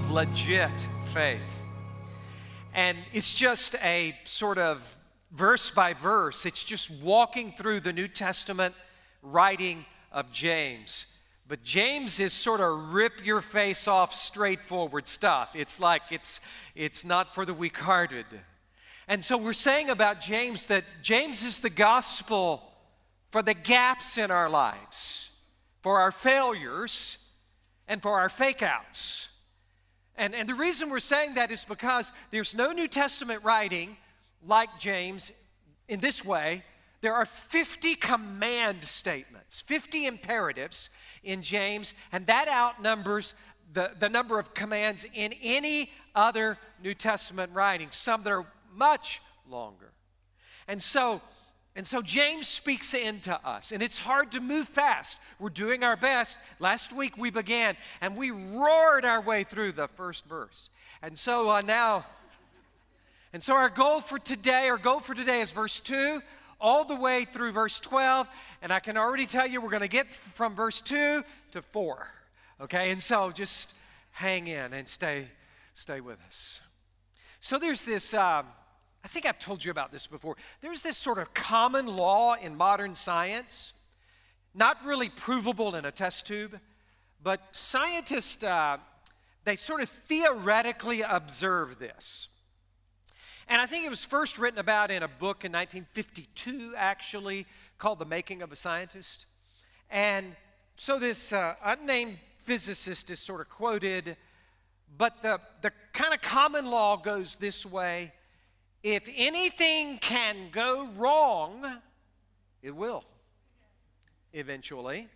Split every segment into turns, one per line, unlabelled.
Legit faith. And it's just a sort of verse by verse. It's just walking through the New Testament writing of James. But James is sort of rip your face off straightforward stuff. It's like it's not for the weak-hearted. And so we're saying about James that James is the gospel for the gaps in our lives, for our failures, and for our fake-outs. And the reason we're saying that is because there's no New Testament writing like James in this way. There are 50 command statements, 50 imperatives in James, and that outnumbers the number of commands in any other New Testament writing, some that are much longer. And so James speaks into us, and it's hard to move fast. We're doing our best. Last week we began, and we roared our way through the first verse. And so our goal for today is verse 2 all the way through verse 12, and I can already tell you we're going to get from verse 2 to 4. Okay, and so just hang in and stay with us. So there's this I think I've told you about this before. There's this sort of common law in modern science, not really provable in a test tube, but scientists, they sort of theoretically observe this. And I think it was first written about in a book in 1952, actually, called The Making of a Scientist. And so this unnamed physicist is sort of quoted, but the kind of common law goes this way: if anything can go wrong, it will, eventually.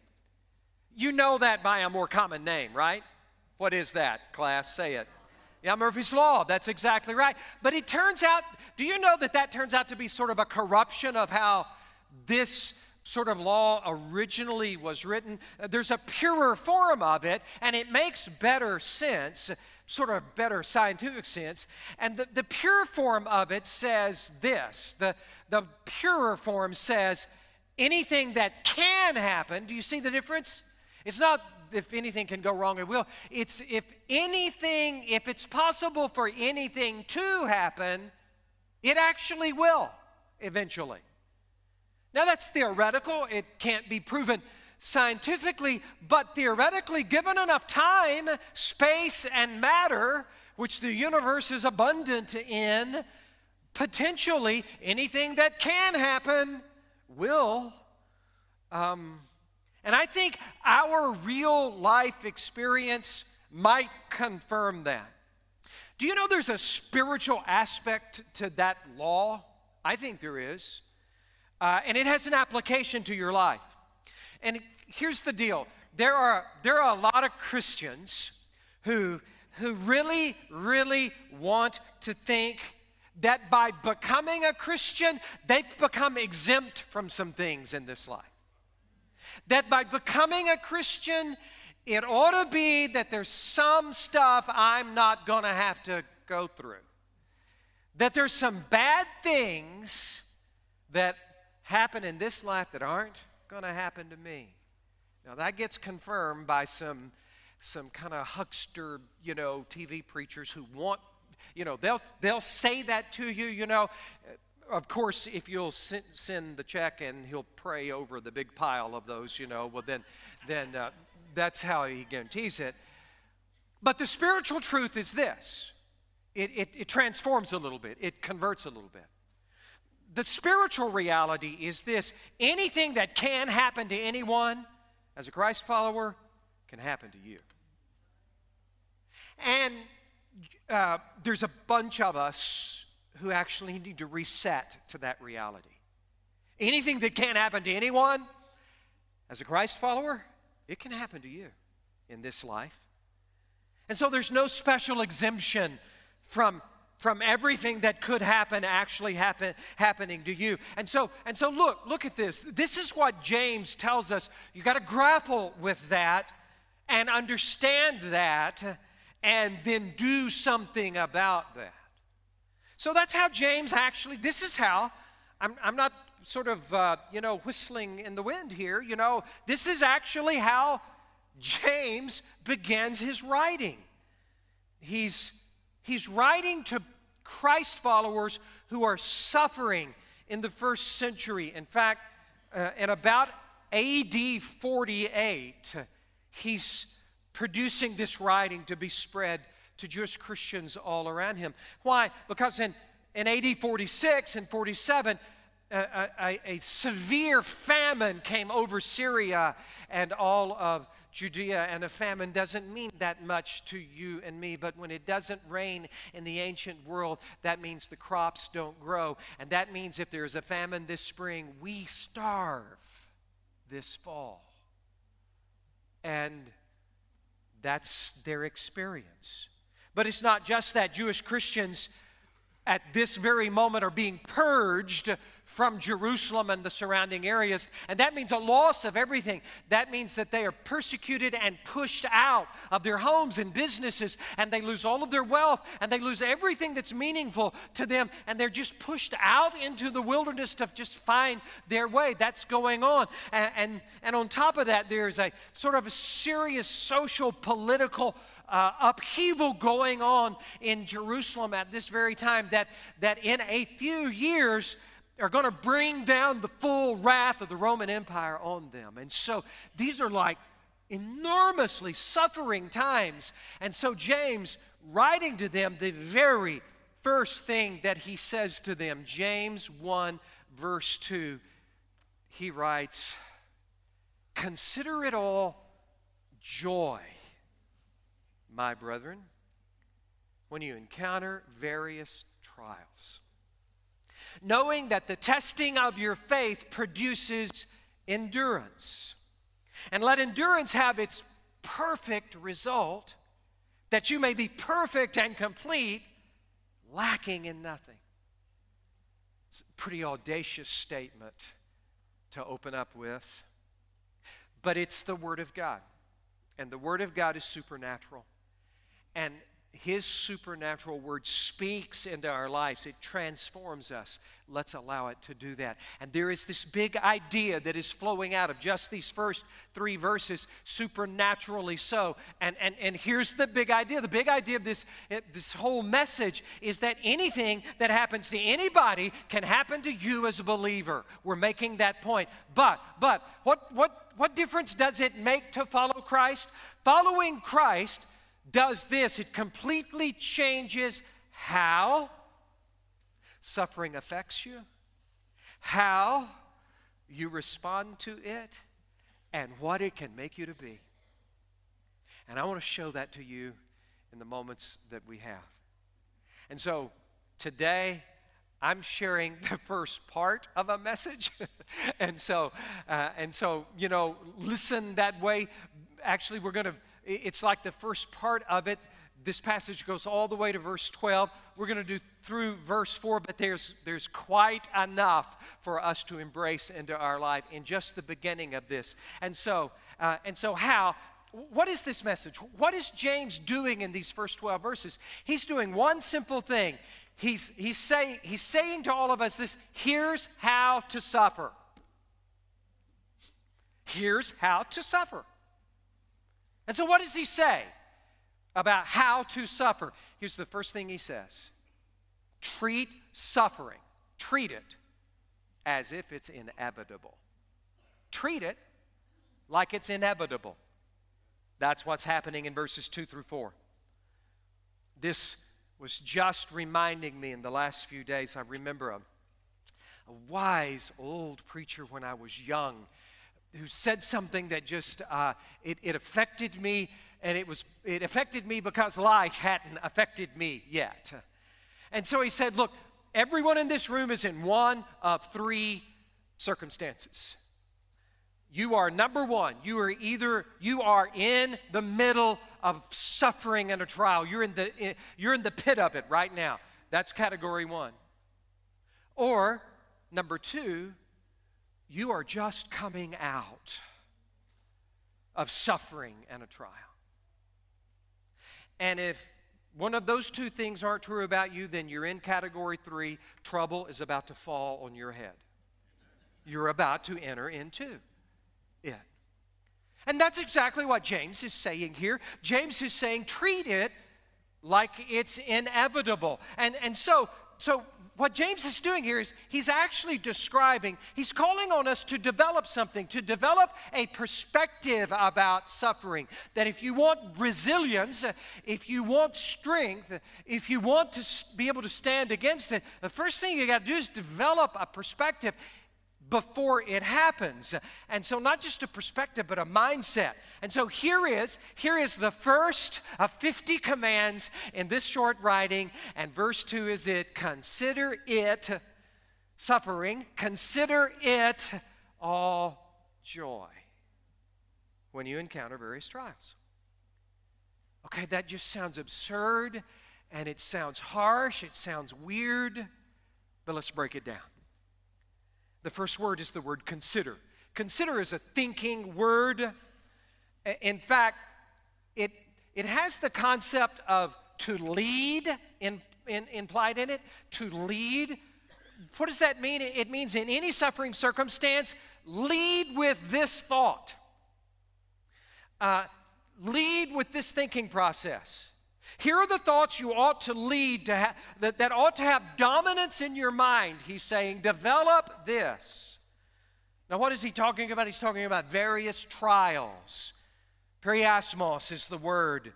You know that by a more common name, right? What is that, class? Say it. Yeah, Murphy's Law. That's exactly right. But it turns out, do you know that turns out to be sort of a corruption of how this sort of law originally was written? There's a purer form of it, and it makes better sense, sort of better scientific sense. And the pure form of it says this. The purer form says anything that can happen. Do you see the difference? It's not if anything can go wrong, it will. It's if it's possible for anything to happen, it actually will eventually. Now that's theoretical. It can't be proven scientifically, but theoretically, given enough time, space, and matter, which the universe is abundant in, potentially anything that can happen will. And I think our real life experience might confirm that. Do you know there's a spiritual aspect to that law? I think there is. And it has an application to your life. And here's the deal. There are a lot of Christians who really, really want to think that by becoming a Christian, they've become exempt from some things in this life. That by becoming a Christian, it ought to be that there's some stuff I'm not going to have to go through. That there's some bad things that happen in this life that aren't going to happen to me. Now that gets confirmed by some kind of huckster, TV preachers who want, they'll say that to you, Of course, if you'll send the check and he'll pray over the big pile of those, well then that's how he guarantees it. But the spiritual truth is this. It transforms a little bit. It converts a little bit. The spiritual reality is this. Anything that can happen to anyone as a Christ follower can happen to you. And there's a bunch of us who actually need to reset to that reality. Anything that can't happen to anyone, as a Christ follower, it can happen to you in this life. And so there's no special exemption from everything that could happen actually happening to you. And so look at this. This is what James tells us. You got to grapple with that and understand that and then do something about that. So that's how James actually, this is how, I'm not sort of, whistling in the wind here. This is actually how James begins his writing. He's writing to Christ followers who are suffering in the first century. In fact, in about AD 48, he's producing this writing to be spread to Jewish Christians all around him. Why? Because in AD 46 and 47, a severe famine came over Syria and all of Judea, and a famine doesn't mean that much to you and me, but when it doesn't rain in the ancient world, that means the crops don't grow, and that means if there's a famine this spring, we starve this fall. And that's their experience. But it's not just that. Jewish Christians at this very moment are being purged from Jerusalem and the surrounding areas, and that means a loss of everything. That means that they are persecuted and pushed out of their homes and businesses, and they lose all of their wealth, and they lose everything that's meaningful to them, and they're just pushed out into the wilderness to just find their way. That's going on. And on top of that, there's a sort of a serious social, political upheaval going on in Jerusalem at this very time that in a few years are going to bring down the full wrath of the Roman Empire on them. And so these are like enormously suffering times. And so James, writing to them, the very first thing that he says to them, James 1 verse 2, he writes, "Consider it all joy, my brethren, when you encounter various trials, knowing that the testing of your faith produces endurance. And let endurance have its perfect result, that you may be perfect and complete, lacking in nothing." It's a pretty audacious statement to open up with, but it's the Word of God. And the Word of God is supernatural. And His supernatural Word speaks into our lives. It transforms us. Let's allow it to do that. And there is this big idea that is flowing out of just these first 3 verses, supernaturally so. And here's the big idea. The big idea of this whole message is that anything that happens to anybody can happen to you as a believer. We're making that point. But what difference does it make to follow Christ? Following Christ does this. It completely changes how suffering affects you, how you respond to it, and what it can make you to be. And I want to show that to you in the moments that we have. And so today, I'm sharing the first part of a message. and so, listen that way. Actually, it's like the first part of it. This passage goes all the way to verse 12. We're going to do through verse 4, but there's quite enough for us to embrace into our life in just the beginning of this. And so what is this message? What is James doing in these first 12 verses? He's doing one simple thing. He's saying to all of us this: here's how to suffer. Here's how to suffer. And so what does he say about how to suffer? Here's the first thing he says: treat suffering, treat it as if it's inevitable. Treat it like it's inevitable. That's what's happening in verses 2 through 4. This was just reminding me in the last few days. I remember a wise old preacher when I was young who said something that just, it affected me and it affected me because life hadn't affected me yet. And so he said, look, everyone in this room is in one of three circumstances. You are number one. You are in the middle of suffering and a trial. You're in the pit of it right now. That's category one. Or number two, you are just coming out of suffering and a trial. And if one of those two things aren't true about you, then you're in category three. Trouble is about to fall on your head. You're about to enter into it. And that's exactly what James is saying here. James is saying, treat it like it's inevitable. And so what James is doing here is he's actually describing, he's calling on us to develop something, to develop a perspective about suffering. That if you want resilience, if you want strength, if you want to be able to stand against it, the first thing you got to do is develop a perspective before it happens. And so not just a perspective, but a mindset. And so here is the first of 50 commands in this short writing, and verse 2 is it. Consider it suffering, consider it all joy when you encounter various trials. Okay, that just sounds absurd, and it sounds harsh, it sounds weird, but let's break it down. The first word is the word consider. Consider is a thinking word. In fact, it has the concept of to lead implied in it. To lead. What does that mean? It means in any suffering circumstance, lead with this thought. Lead with this thinking process. Here are the thoughts you ought to lead to that ought to have dominance in your mind. He's saying, develop this. Now, what is he talking about? He's talking about various trials. Periasmos is the word.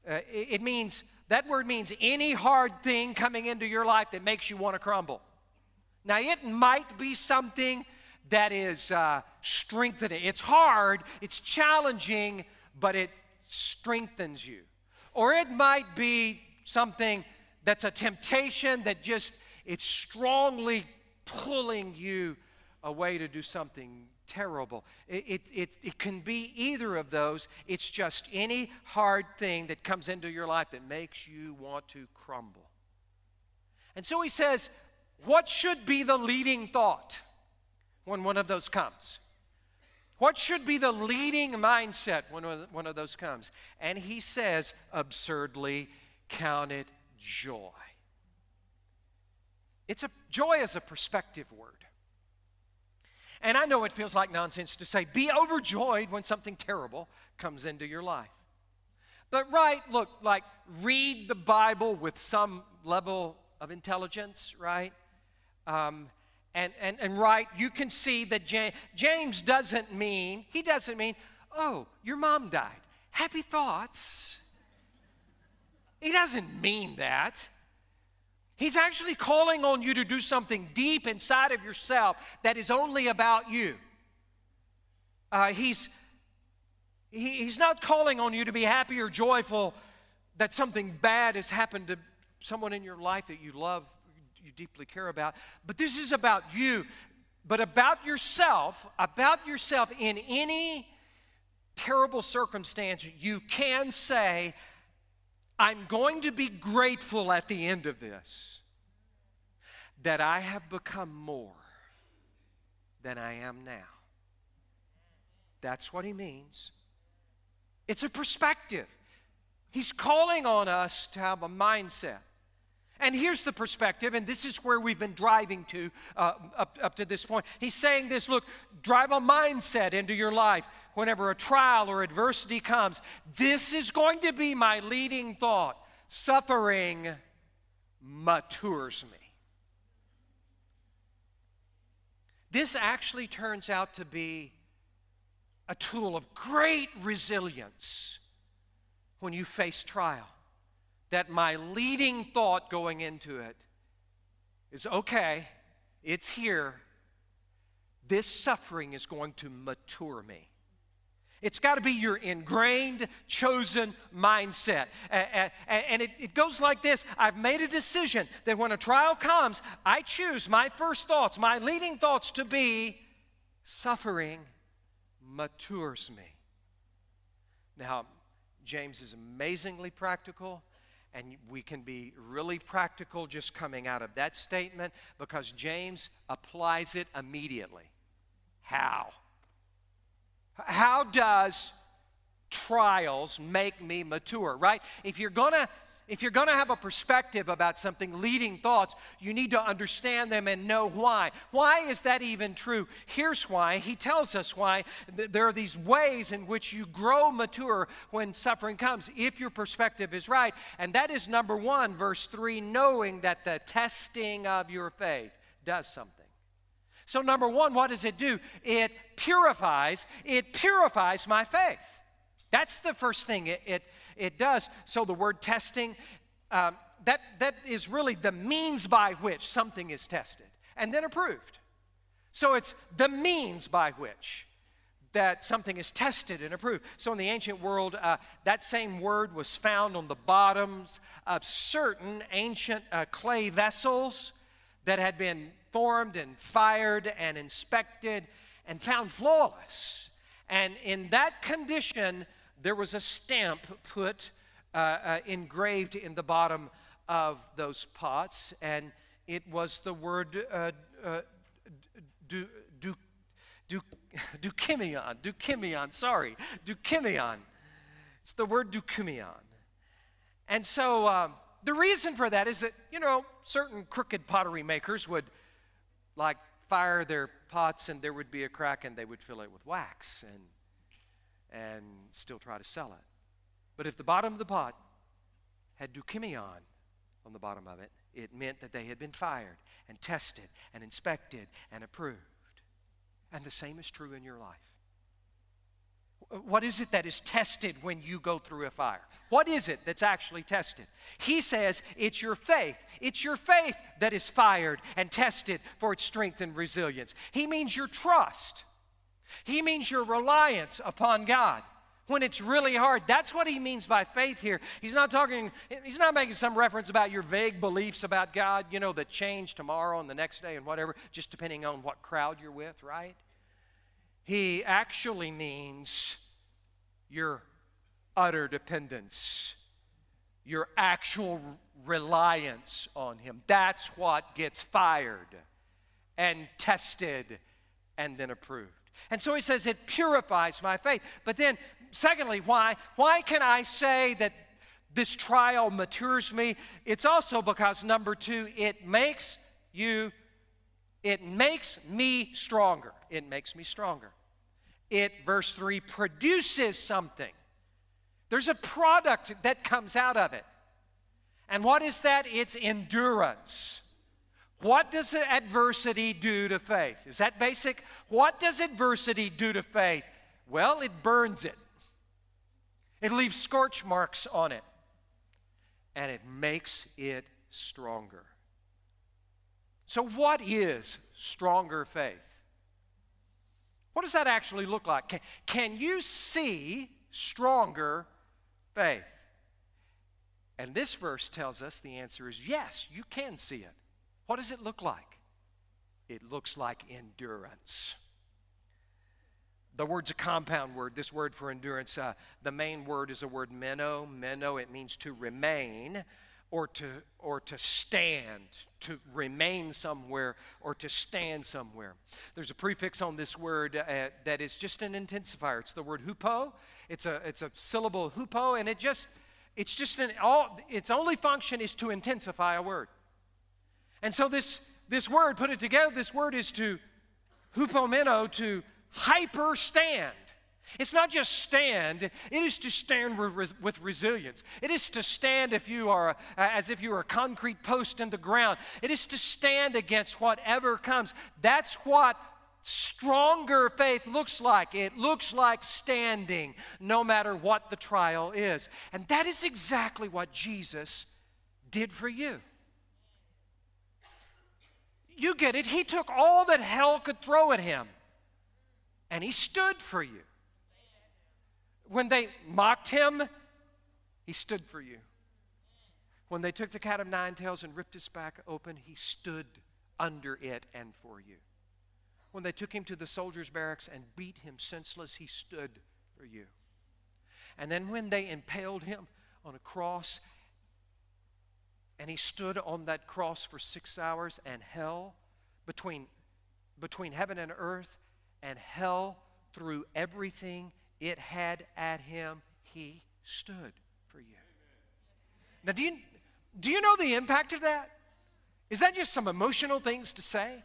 That word means any hard thing coming into your life that makes you want to crumble. Now, it might be something that is strengthening. It's hard, it's challenging, but it strengthens you. Or it might be something that's a temptation that it's strongly pulling you away to do something terrible. It can be either of those. It's just any hard thing that comes into your life that makes you want to crumble. And so he says, what should be the leading thought when one of those comes? What should be the leading mindset when one of those comes? And he says, absurdly, count it joy. Joy is a perspective word. And I know it feels like nonsense to say, be overjoyed when something terrible comes into your life. But read the Bible with some level of intelligence, right? And right, you can see that James doesn't mean, oh, your mom died. Happy thoughts. He doesn't mean that. He's actually calling on you to do something deep inside of yourself that is only about you. He's not calling on you to be happy or joyful that something bad has happened to someone in your life that you love, you deeply care about. But this is about you, but about yourself in any terrible circumstance. You can say, I'm going to be grateful at the end of this that I have become more than I am now. That's what he means. It's a perspective. He's calling on us to have a mindset. And here's the perspective, and this is where we've been driving to up to this point. He's saying this, look, drive a mindset into your life whenever a trial or adversity comes. This is going to be my leading thought. Suffering matures me. This actually turns out to be a tool of great resilience when you face trial. That my leading thought going into it is, okay, it's here. This suffering is going to mature me. It's got to be your ingrained, chosen mindset. And it goes like this. I've made a decision that when a trial comes, I choose my first thoughts, my leading thoughts to be, suffering matures me. Now, James is amazingly practical, and we can be really practical just coming out of that statement because James applies it immediately. How? How does trials make me mature, right? If you're gonna have a perspective about something, leading thoughts, you need to understand them and know why. Why is that even true? Here's why. He tells us why. There are these ways in which you grow mature when suffering comes, if your perspective is right. And that is number 1, verse 3, knowing that the testing of your faith does something. So number 1, what does it do? It purifies my faith. That's the first thing it does. So the word testing, that is really the means by which something is tested and then approved. So it's the means by which that something is tested and approved. So in the ancient world, that same word was found on the bottoms of certain ancient clay vessels that had been formed and fired and inspected and found flawless. And in that condition, there was a stamp put, engraved in the bottom of those pots, and it was the word dukimion. It's the word dukimion. And so the reason for that is that, certain crooked pottery makers would fire their pots and there would be a crack and they would fill it with wax and still try to sell it. But if the bottom of the pot had dukimion on the bottom of it, it meant that they had been fired and tested and inspected and approved. And the same is true in your life. What is it that is tested when you go through a fire? What is it that's actually tested? He says it's your faith. It's your faith that is fired and tested for its strength and resilience. He means your trust. He means your reliance upon God when it's really hard. That's what he means by faith here. He's not making some reference about your vague beliefs about God, that change tomorrow and the next day and whatever, just depending on what crowd you're with, right? He actually means your utter dependence, your actual reliance on him. That's what gets fired and tested and then approved. And so he says it purifies my faith. But then, secondly, why? Why can I say that this trial matures me? It's also because, number 2, it makes me stronger. It makes me stronger. It, verse 3, produces something. There's a product that comes out of it. And what is that? It's endurance. What does adversity do to faith? Is that basic? What does adversity do to faith? Well, it burns it. It leaves scorch marks on it. And it makes it stronger. So what is stronger faith? What does that actually look like? Can you see stronger faith? And this verse tells us the answer is yes, you can see it. What does it look like? It looks like endurance. The word's a compound word. This word for endurance, the main word is a word meno. Meno, it means to remain or to stand, to remain somewhere or to stand somewhere. There's a prefix on this word that is just an intensifier. It's the word hupo. It's a syllable hupo, and its only function is to intensify a word. And so this word, put it together, this word is to hupomeno, to hyper stand. It's not just stand, it is to stand with resilience. It is to stand as if you are a concrete post in the ground. It is to stand against whatever comes. That's what stronger faith looks like. It looks like standing no matter what the trial is. And that is exactly what Jesus did for you. You get it. He took all that hell could throw at him, and he stood for you. When they mocked him, he stood for you. When they took the cat of nine tails and ripped his back open, he stood under it and for you. When they took him to the soldiers' barracks and beat him senseless, he stood for you. And then when they impaled him on a cross, and he stood on that cross for 6 hours, and hell, between heaven and earth, and hell threw everything it had at him, he stood for you. Now, do you know the impact of that? Is that just some emotional things to say?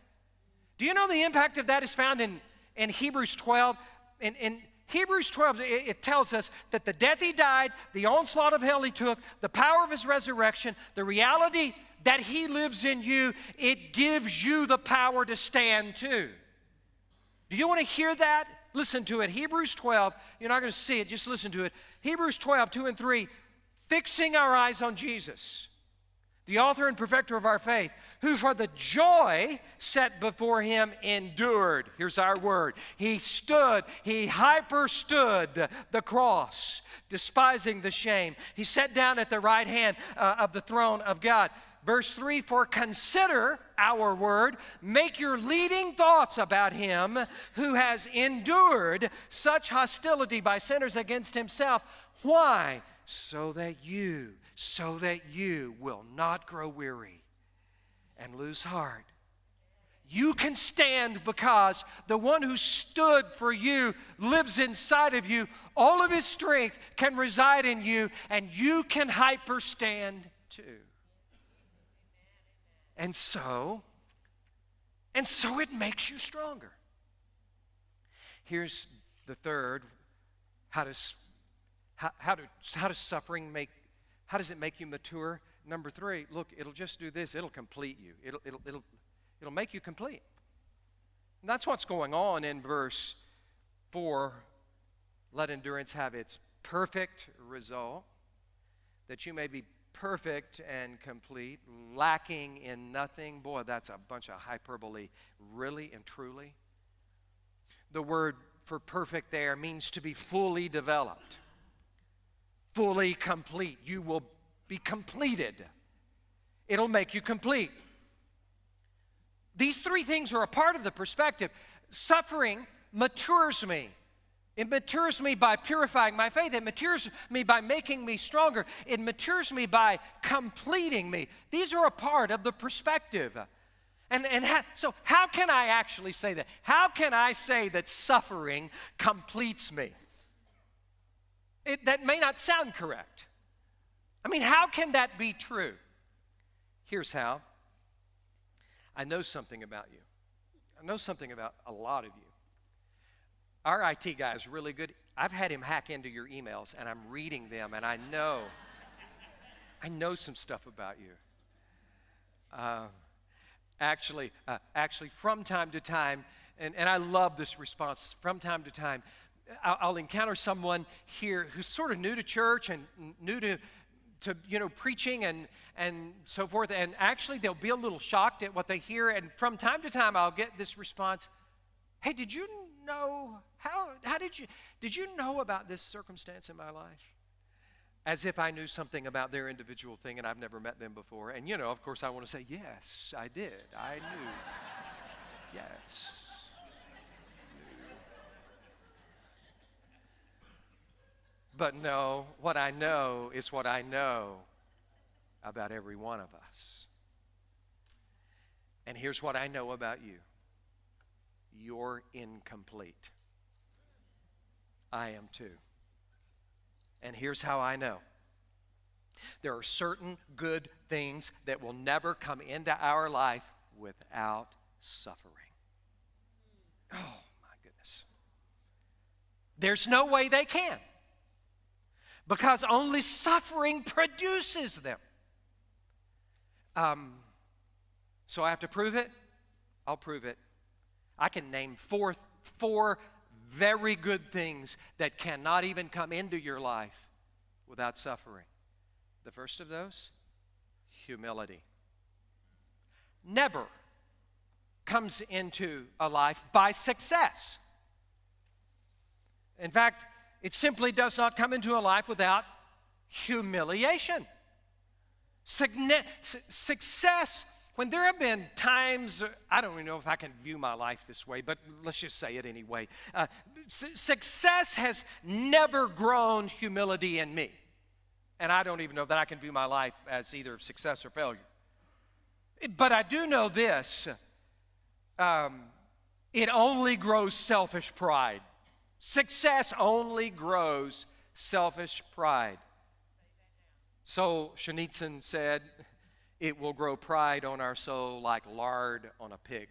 Do you know the impact of that is found in Hebrews 12? In Hebrews 12, it tells us that the death he died, the onslaught of hell he took, the power of his resurrection, the reality that he lives in you, it gives you the power to stand too. Do you want to hear that? Listen to it. Hebrews 12, you're not going to see it, just listen to it. Hebrews 12, 2 and 3, fixing our eyes on Jesus, the author and perfecter of our faith, who for the joy set before him endured. Here's our word. He hyperstood the cross, despising the shame. He sat down at the right hand of the throne of God. Verse 3, for consider our word, make your leading thoughts about him who has endured such hostility by sinners against himself. Why? So that you will not grow weary and lose heart. You can stand because the one who stood for you lives inside of you. All of his strength can reside in you, and you can hyperstand too. And so it makes you stronger. Here's the third. How does suffering how does it make you mature? Number 3, look, it'll just do this. It'll complete you. It'll make you complete. And that's what's going on in verse 4. Let endurance have its perfect result, that you may be perfect and complete, lacking in nothing. Boy, that's a bunch of hyperbole, really and truly. The word for perfect there means to be fully developed, fully complete. You will be completed. It'll make you complete. These 3 things are a part of the perspective. Suffering matures me. It matures me by purifying my faith. It matures me by making me stronger. It matures me by completing me. These are a part of the perspective. So how can I actually say that? How can I say that suffering completes me? That may not sound correct. I mean, how can that be true? Here's how. I know something about you. I know something about a lot of you. Our IT guy is really good. I've had him hack into your emails, and I'm reading them, and I know some stuff about you. Actually, from time to time, and I love this response, from time to time, I'll encounter someone here who's sort of new to church and new to preaching and so forth, and actually they'll be a little shocked at what they hear, and from time to time I'll get this response, hey, did you know, did you know about this circumstance in my life? As if I knew something about their individual thing and I've never met them before. And of course I want to say, yes, I did. I knew. Yes. But no, what I know is what I know about every one of us. And here's what I know about you. You're incomplete. I am too. And here's how I know. There are certain good things that will never come into our life without suffering. Oh, my goodness. There's no way they can. Because only suffering produces them. So I have to prove it? I'll prove it. I can name four very good things that cannot even come into your life without suffering. The first of those, humility. Never comes into a life by success. In fact, It simply does not come into a life without humiliation. Success, when there have been times, I don't even know if I can view my life this way, but let's just say it anyway. Success has never grown humility in me. And I don't even know that I can view my life as either success or failure. But I do know this. It only grows selfish pride. Success only grows selfish pride. So Schneetzen said, it will grow pride on our soul like lard on a pig.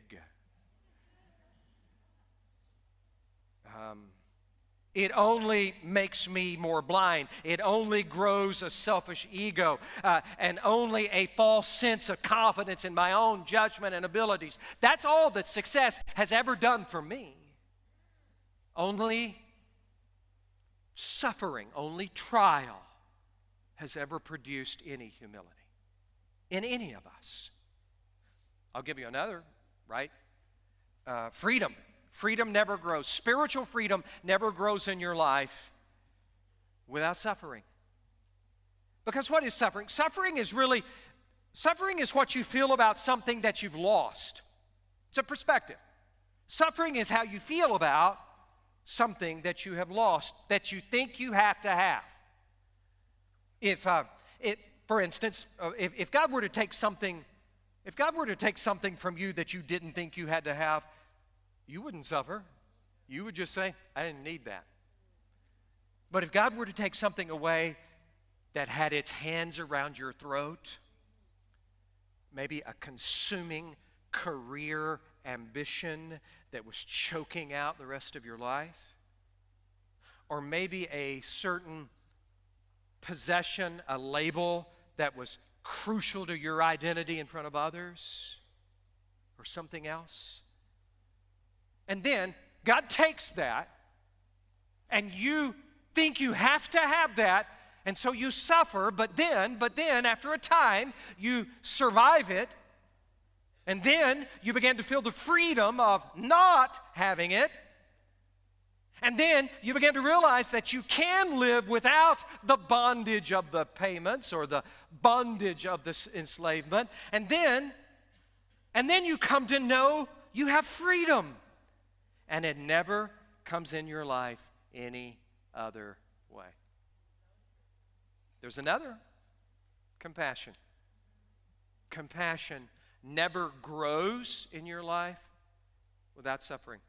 It only makes me more blind. It only grows a selfish ego and only a false sense of confidence in my own judgment and abilities. That's all that success has ever done for me. Only suffering, only trial has ever produced any humility in any of us. I'll give you another, right? Freedom. Freedom never grows. Spiritual freedom never grows in your life without suffering. Because what is suffering? Suffering is what you feel about something that you've lost. It's a perspective. Suffering is how you feel about something that you have lost, that you think you have to have. For instance, if God were to take something from you that you didn't think you had to have, you wouldn't suffer. You would just say, I didn't need that. But if God were to take something away that had its hands around your throat, maybe a consuming career ambition that was choking out the rest of your life, or maybe a certain possession, a label that was crucial to your identity in front of others, or something else. And then God takes that, and you think you have to have that, and so you suffer, but then after a time, you survive it, and then you begin to feel the freedom of not having it, and then you begin to realize that you can live without the bondage of the payments or the bondage of this enslavement, and then you come to know you have freedom. And it never comes in your life any other way. There's another, compassion. Compassion never grows in your life without suffering.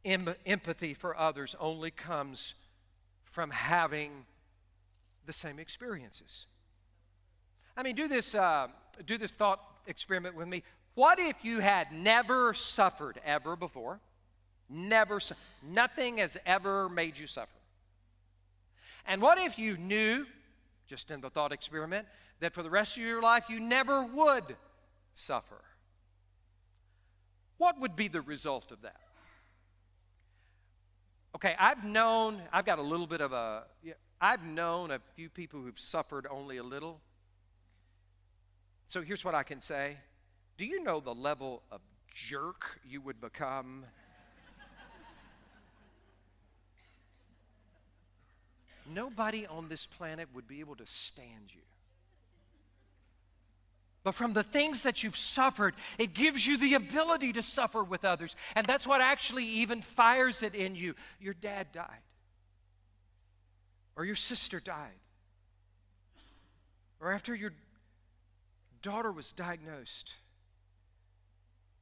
Empathy for others only comes from having the same experiences. I mean, do this thought experiment with me. What if you had never suffered ever before? Nothing has ever made you suffer. And what if you knew, just in the thought experiment, that for the rest of your life you never would suffer? What would be the result of that? Okay, I've known a few people who've suffered only a little. So here's what I can say. Do you know the level of jerk you would become? Nobody on this planet would be able to stand you. But from the things that you've suffered, it gives you the ability to suffer with others. And that's what actually even fires it in you. Your dad died. Or your sister died. Or after your daughter was diagnosed,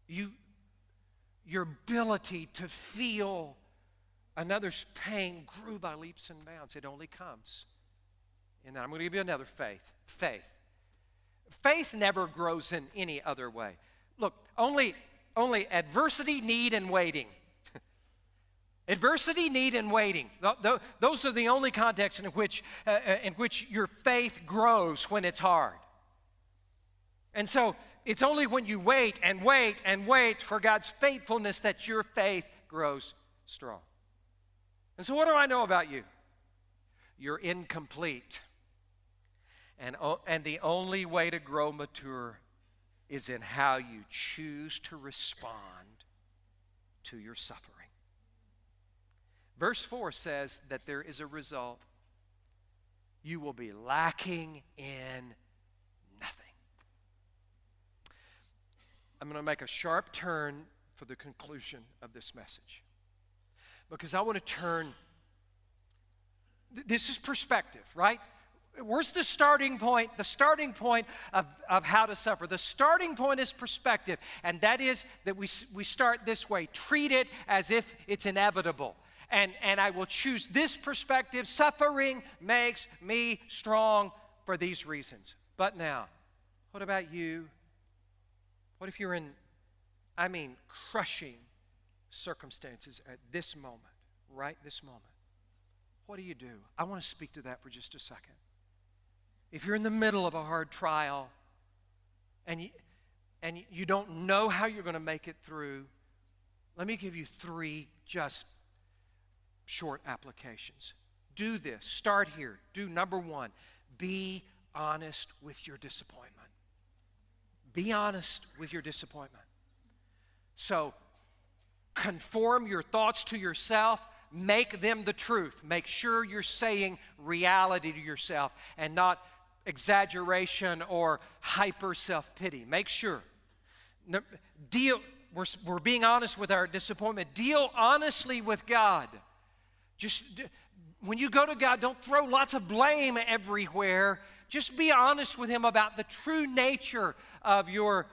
your ability to feel another's pain grew by leaps and bounds. It only comes. And then I'm going to give you another faith. Faith never grows in any other way. Look, only adversity, need, and waiting. Adversity, need, and waiting. Those are the only contexts in which your faith grows when it's hard. And so it's only when you wait and wait and wait for God's faithfulness that your faith grows strong. And so what do I know about you? You're incomplete. And the only way to grow mature is in how you choose to respond to your suffering. Verse 4 says that there is a result. You will be lacking in nothing. I'm going to make a sharp turn for the conclusion of this message, because I want to turn. This is perspective, right? Where's the starting point? The starting point of how to suffer. The starting point is perspective, and that is that we start this way. Treat it as if it's inevitable. And I will choose this perspective. Suffering makes me strong for these reasons. But now, what about you? What if you're in, crushing circumstances at this moment, right this moment? What do? I want to speak to that for just a second. If you're in the middle of a hard trial and you don't know how you're going to make it through, let me give you 3 just short applications. Do this. Start here. Do number 1. Be honest with your disappointment. Be honest with your disappointment. So, conform your thoughts to yourself. Make them the truth. Make sure you're saying reality to yourself and not exaggeration or hyper self-pity. Make sure. We're being honest with our disappointment. Deal honestly with God. Just when you go to God, don't throw lots of blame everywhere. Just be honest with Him about the true nature of your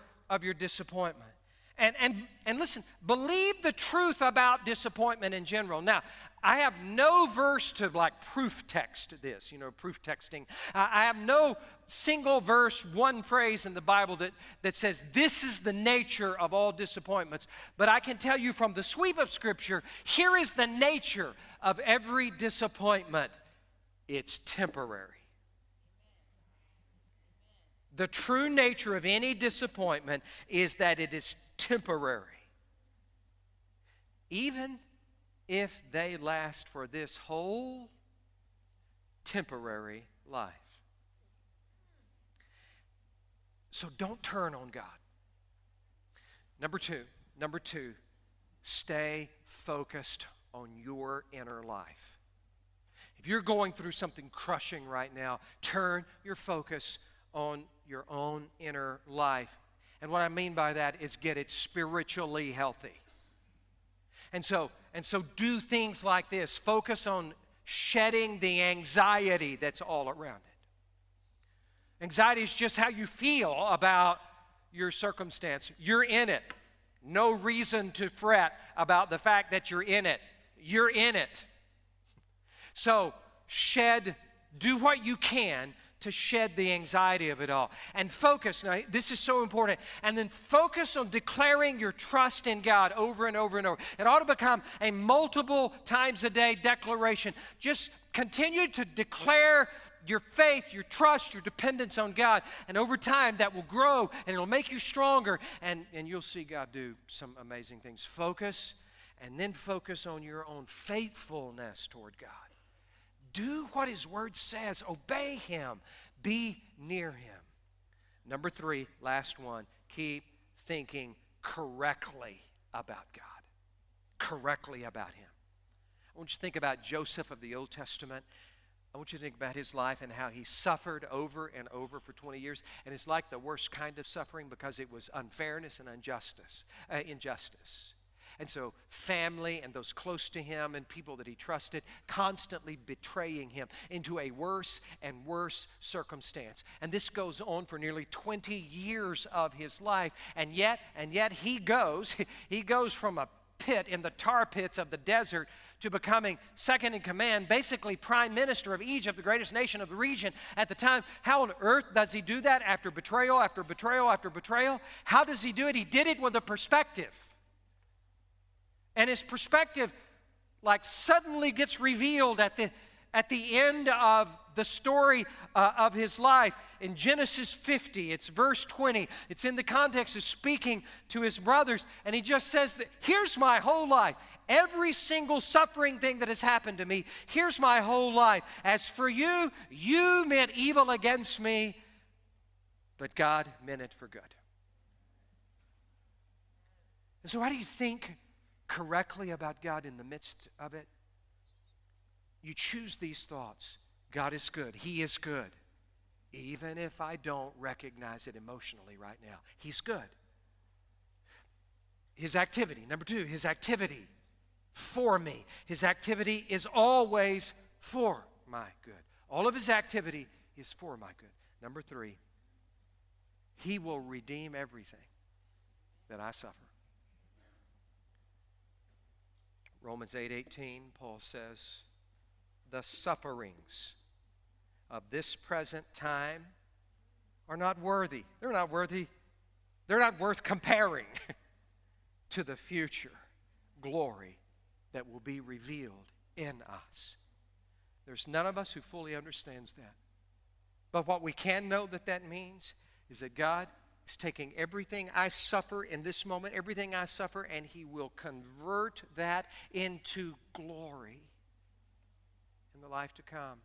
disappointment. And listen, believe the truth about disappointment in general. Now, I have no verse to proof text this, proof texting. I have no single verse, one phrase in the Bible that says this is the nature of all disappointments. But I can tell you from the sweep of Scripture, here is the nature of every disappointment. It's temporary. The true nature of any disappointment is that it is temporary. Even if they last for this whole temporary life. So don't turn on God. Number two, stay focused on your inner life. If you're going through something crushing right now, turn your focus on your own inner life. And what I mean by that is get it spiritually healthy. And so do things like this. Focus on shedding the anxiety that's all around it. Anxiety is just how you feel about your circumstance. You're in it. No reason to fret about the fact that you're in it. You're in it. So do what you can to shed the anxiety of it all. And focus, now this is so important, and then focus on declaring your trust in God over and over and over. It ought to become a multiple times a day declaration. Just continue to declare your faith, your trust, your dependence on God, and over time that will grow and it'll make you stronger, and you'll see God do some amazing things. Focus, and then focus on your own faithfulness toward God. Do what His Word says. Obey Him. Be near Him. Number 3, last one. Keep thinking correctly about God. Correctly about Him. I want you to think about Joseph of the Old Testament. I want you to think about his life and how he suffered over and over for 20 years. And it's like the worst kind of suffering because it was unfairness and injustice. And so family and those close to him and people that he trusted constantly betraying him into a worse and worse circumstance. And this goes on for nearly 20 years of his life. And yet he goes from a pit in the tar pits of the desert to becoming second in command, basically prime minister of Egypt, the greatest nation of the region at the time. How on earth does he do that after betrayal after betrayal after betrayal? How does he do it? He did it with a perspective. And his perspective suddenly gets revealed at the end of the story of his life. In Genesis 50, it's verse 20. It's in the context of speaking to his brothers. And he just says that, here's my whole life. Every single suffering thing that has happened to me, here's my whole life. As for you, you meant evil against me, but God meant it for good. And so how do you think correctly about God in the midst of it? You choose these thoughts. God is good. He is good. Even if I don't recognize it emotionally right now, He's good. His activity, number 2, His activity for me. His activity is always for my good. All of His activity is for my good. Number 3, He will redeem everything that I suffer. Romans 8:18, Paul says, the sufferings of this present time are not worthy. They're not worthy. They're not worth comparing to the future glory that will be revealed in us. There's none of us who fully understands that. But what we can know that means is that God is taking everything I suffer in this moment, everything I suffer, and He will convert that into glory in the life to come.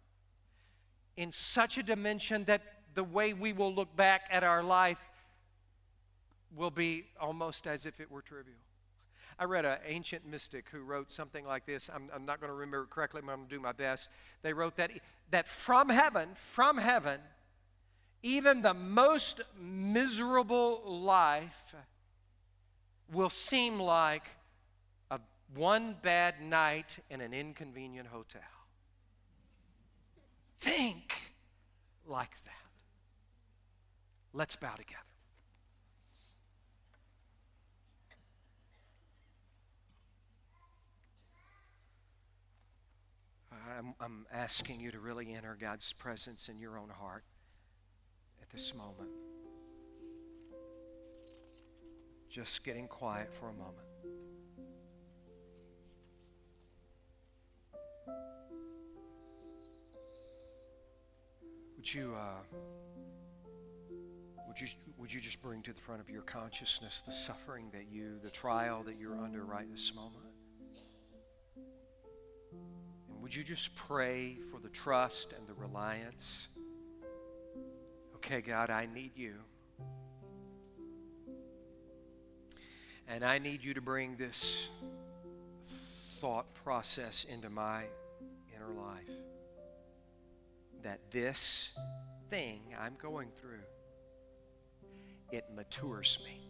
In such a dimension that the way we will look back at our life will be almost as if it were trivial. I read an ancient mystic who wrote something like this. I'm not going to remember it correctly, but I'm going to do my best. They wrote that from heaven, even the most miserable life will seem like one bad night in an inconvenient hotel. Think like that. Let's bow together. I'm asking you to really enter God's presence in your own heart at this moment. Just getting quiet for a moment. Would you just bring to the front of your consciousness the suffering the trial that you're under right this moment? And would you just pray for the trust and the reliance? Okay, God, I need you. And I need you to bring this thought process into my inner life. That this thing I'm going through, it matures me.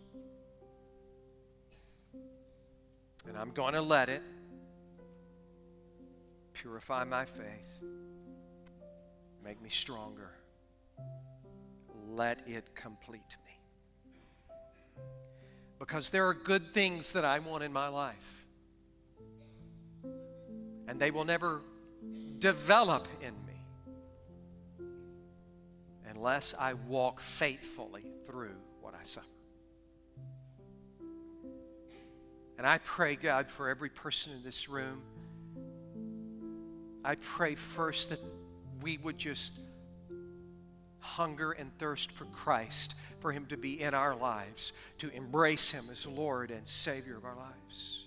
And I'm going to let it purify my faith, make me stronger. Let it complete me. Because there are good things that I want in my life. And they will never develop in me unless I walk faithfully through what I suffer. And I pray, God, for every person in this room, I pray first that we would just hunger and thirst for Christ, for Him to be in our lives, to embrace Him as Lord and Savior of our lives.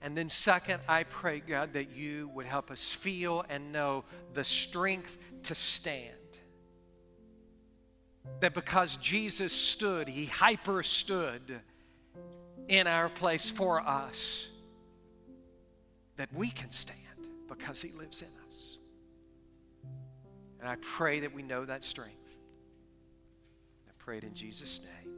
And then second, I pray, God, that you would help us feel and know the strength to stand. That because Jesus stood, He hyper stood in our place for us, that we can stand because He lives in us. And I pray that we know that strength. I pray it in Jesus' name.